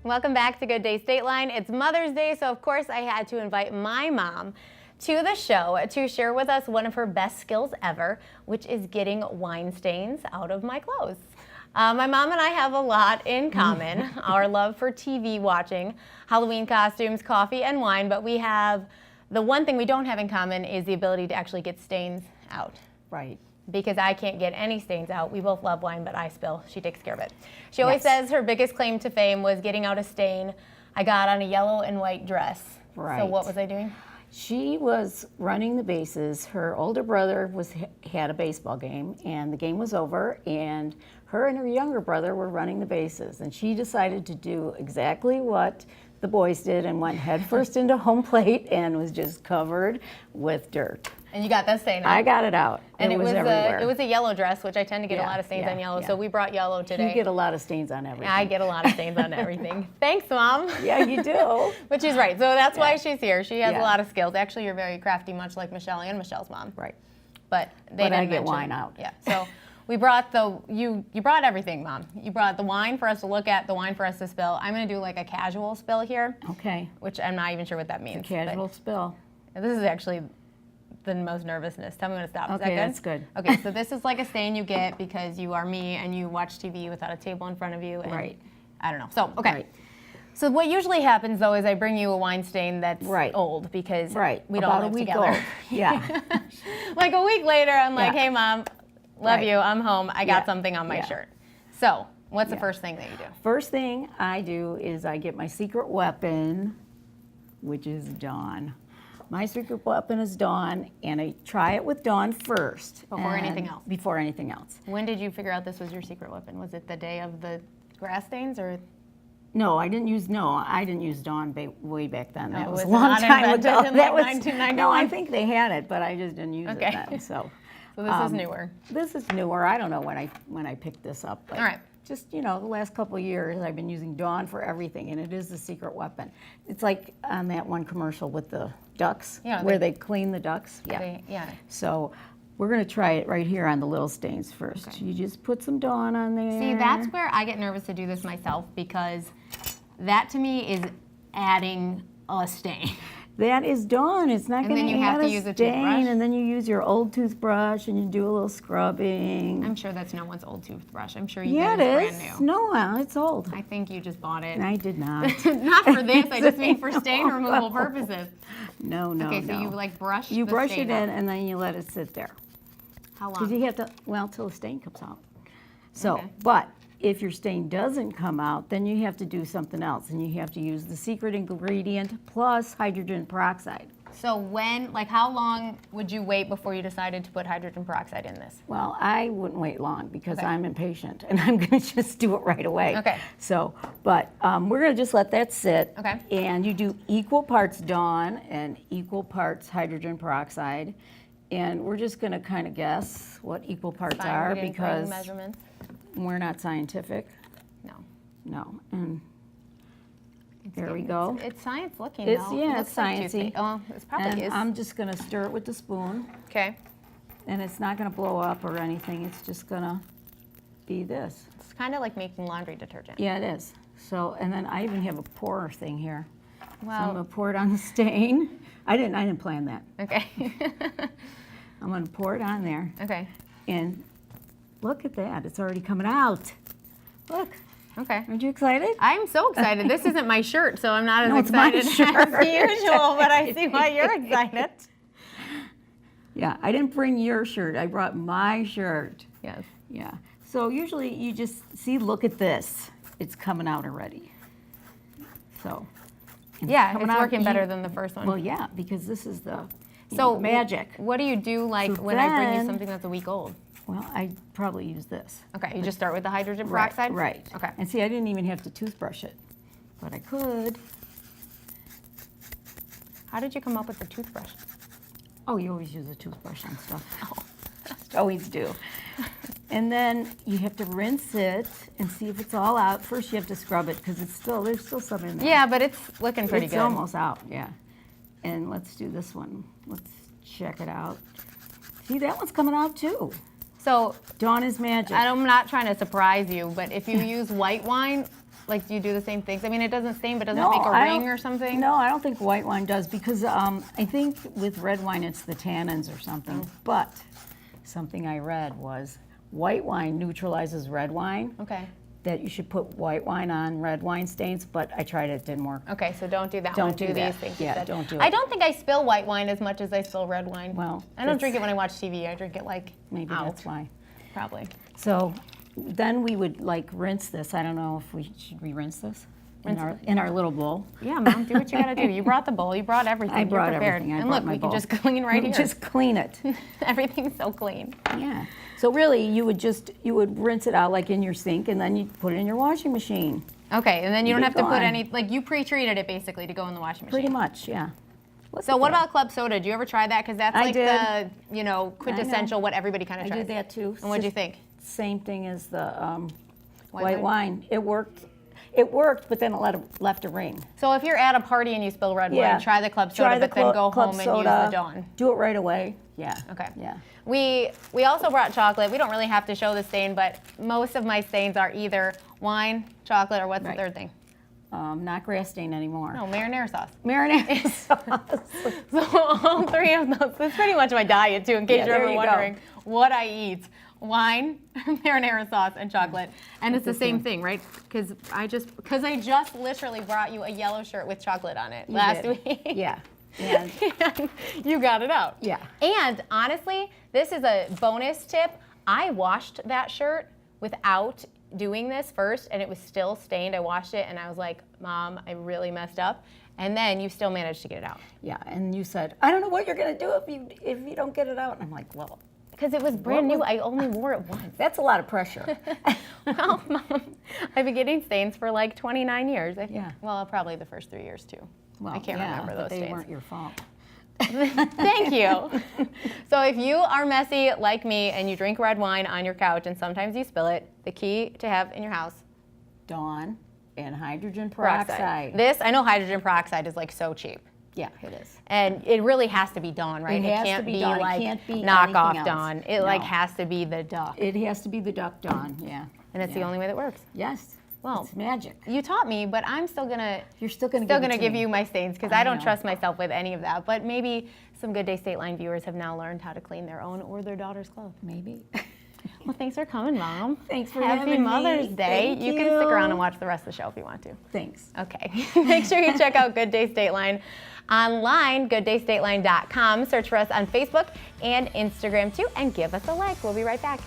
Welcome back to Good Day Stateline. It's Mother's Day, so of course I had to invite my mom to the show to share with us one of her best skills ever, which is getting wine stains out of my clothes. My mom and I have a lot in common, our love for TV watching, Halloween costumes, coffee, and wine, but we have, the one thing we don't have in common is the ability to actually get stains out. Right. Because I can't get any stains out. We both love wine, but I spill. She takes care of it. She always says her biggest claim to fame was getting out a stain I got on a yellow and white dress. Right. So what was I doing? She was running the bases. Her older brother had a baseball game, and the game was over, and her and her younger brother were running the bases, and she decided to do exactly what the boys did and went headfirst into home plate and was just covered with dirt. And you got that stain out. I got it out. And it was everywhere. it was a yellow dress, which I tend to get a lot of stains on yellow, so we brought yellow today. You get a lot of stains on everything. I get a lot of stains on everything. Thanks, Mom. Yeah, you do. But she's right, so that's why she's here. She has a lot of skills. Actually, you're very crafty, much like Michelle and Michelle's mom. Right. But they didn't I get mention. wine out. Yeah, so we brought you brought everything, Mom. You brought the wine for us to look at, the wine for us to spill. I'm going to do like a casual spill here. Okay. Which I'm not even sure what that means. A casual spill. This is actually the most nervousness. Tell me when to stop. Okay, is that good? that's good. Okay, so this is like a stain you get because you are me and you watch TV without a table in front of you. And Right. I don't know. So, okay. Right. So what usually happens though is I bring you a wine stain that's old because we don't live together. Old. Yeah. Like a week later, I'm like, hey, Mom, love Right. you. I'm home. I got something on my shirt. So what's the first thing that you do? First thing I do is I get my secret weapon, which is Dawn. My secret weapon is Dawn, and I try it with Dawn first. Before anything else? Before anything else. When did you figure out this was your secret weapon? Was it the day of the grass stains or? No, I didn't use Dawn way back then. That was a was long not time invented ago. in, That like, was 1991? No, I think they had it, but I just didn't use it then. So this is newer. This is newer. I don't know when I picked this up. But All right. just, the last couple of years I've been using Dawn for everything, and it is the secret weapon. It's like on that one commercial with the ducks, where they clean the ducks. Yeah. So we're going to try it right here on the little stains first. Okay. You just put some Dawn on there. See, that's where I get nervous to do this myself because that to me is adding a stain. That is Dawn. It's not going to add a use a stain, toothbrush. and then you use your old toothbrush and you do a little scrubbing. I'm sure that's no one's old toothbrush. I'm sure you Yeah, get it it is. brand new. No, it's old. I think you just bought it. I did not. Not for this. I just mean for stain removal purposes. No. Okay, so you like brush You the brush stain it in, out. and then you let it sit there. How long? Because you have to, till the stain comes out. So, Okay. but if your stain doesn't come out, then you have to do something else, and you have to use the secret ingredient plus hydrogen peroxide. So how long would you wait before you decided to put hydrogen peroxide in this? Well, I wouldn't wait long because I'm impatient, and I'm going to just do it right away. Okay. So, but we're going to just let that sit. Okay. And you do equal parts Dawn and equal parts hydrogen peroxide, and we're just going to kind of guess what equal parts Fine, are we didn't bring because measurements. we're not scientific. No. And there we go. It's science looking It's though. yeah, It it's looks like sciencey. toothpaste. Oh, it probably And is. I'm just going to stir it with the spoon, Okay. and it's not going to blow up or anything. It's just going to be this. It's kind of like making laundry detergent. Yeah, it is. So, and then I even have a pour thing here. So I'm Wow. going to pour it on the stain. I didn't plan that. Okay. I'm going to pour it on there. Okay. And look at that. It's already coming out. Look. Okay. Aren't you excited? I'm so excited. This isn't my shirt, so I'm not as No, it's my excited shirt. as usual, but I see why you're excited. Yeah, I didn't bring your shirt. I brought my shirt. Yes. Yeah. So usually you just see, look at this. It's coming out already. So. Yeah, coming it's out working better than the first one. Well, yeah, because this is the So magic. What do you do So when I bring you then- something that's a week old? Well, I probably use this. Okay, you just start with the hydrogen peroxide? Right. Okay. And see, I didn't even have to toothbrush it, but I could. How did you come up with the toothbrush? Oh, you always use a toothbrush on stuff. Always do. And then you have to rinse it and see if it's all out. First, you have to scrub it because there's still some in there. Yeah, but it's looking pretty It's good. almost out, yeah. And let's do this one. Let's check it out. See, that one's coming out too. So Dawn is magic. I'm not trying to surprise you, but if you use white wine, Like, do you do the same things? I mean, it doesn't stain, but doesn't No, it make a I ring don't- or something? No, I don't think white wine does because I think with red wine it's the tannins or something. Oh. But something I read was white wine neutralizes red wine. Okay. That you should put white wine on red wine stains, but I tried it, didn't work. Okay, so don't do that Don't one. do these that. things Yeah, instead. don't do I it. don't think I spill white wine as much as I spill red wine. Well, I don't drink it when I watch TV. I drink it like Maybe out, that's why. probably. So then we would like rinse this. I don't know if should we rinse this in our little bowl. Yeah, Mom, do what you gotta do. You brought the bowl. You brought everything. I brought You're prepared. everything. I and brought look, my we can bowl. just clean right here. Just clean it. Everything's so clean. Yeah. So really, you would rinse it out like in your sink, and then you put it in your washing machine. Okay, and then you don't Be have to put gone. any, like you pre-treated it basically to go in the washing machine. Pretty much, yeah. So what about club soda? Did you ever try that? Because that's I like did. the, quintessential what everybody kind of I tries. did that too. And what did you think? Same thing as the White white wine. It worked. It worked, but then it left a ring. So if you're at a party and you spill red Yeah. wine, try the club soda, Try the but then go club home and soda. use the Dawn. Do it right away. Yeah. Okay. Yeah. We also brought chocolate. We don't really have to show the stain, but most of my stains are either wine, chocolate, or what's Right. the third thing? Not grass stain anymore. No, marinara sauce. Marinara sauce. So all three of those. That's pretty much my diet too, in case Yeah, you're there ever you go. wondering what I eat. Wine, marinara sauce, and chocolate. And it's the same thing, right? Because I just literally brought you a yellow shirt with chocolate on it last did. week. Yeah. And And you got it out. Yeah. And honestly, this is a bonus tip. I washed that shirt without doing this first, and it was still stained. I washed it, and I was like, Mom, I really messed up. And then you still managed to get it out. yeah, and you said, I don't know what you're gonna do if you don't get it out. And I'm like, well, Because it was brand new. I only wore it once. that's a lot of pressure. Well, Mom, I've been getting stains for like 29 years. I think. Yeah. Well, probably the first 3 years too. Well, I can't yeah, remember but those they stains. weren't your fault. Thank you. So if you are messy like me and you drink red wine on your couch and sometimes you spill it, the key to have in your house, Dawn and hydrogen peroxide. This, I know hydrogen peroxide is like so cheap. Yeah, it is. And it really has to be Dawn, right? It has to can't be be Dawn. It like can't be knockoff anything else. Dawn. It like No. has to be the duck. It has to be the duck Dawn, yeah. And it's the Yeah. only way that works. Yes. Well, it's magic. You taught me, but I'm still gonna You're still gonna give you my stains because I I don't know. trust myself with any of that. But maybe some Good Day Stateline viewers have now learned how to clean their own or their daughter's clothes. Maybe. Well, thanks for coming, Mom. Thanks for Happy having me. Mother's Day. Thank You can stick around you. and watch the rest of the show if you want to. Thanks. Okay. Make sure you check out Good Day Stateline online, gooddaystateline.com. Search for us on Facebook and Instagram too, and give us a like. We'll be right back.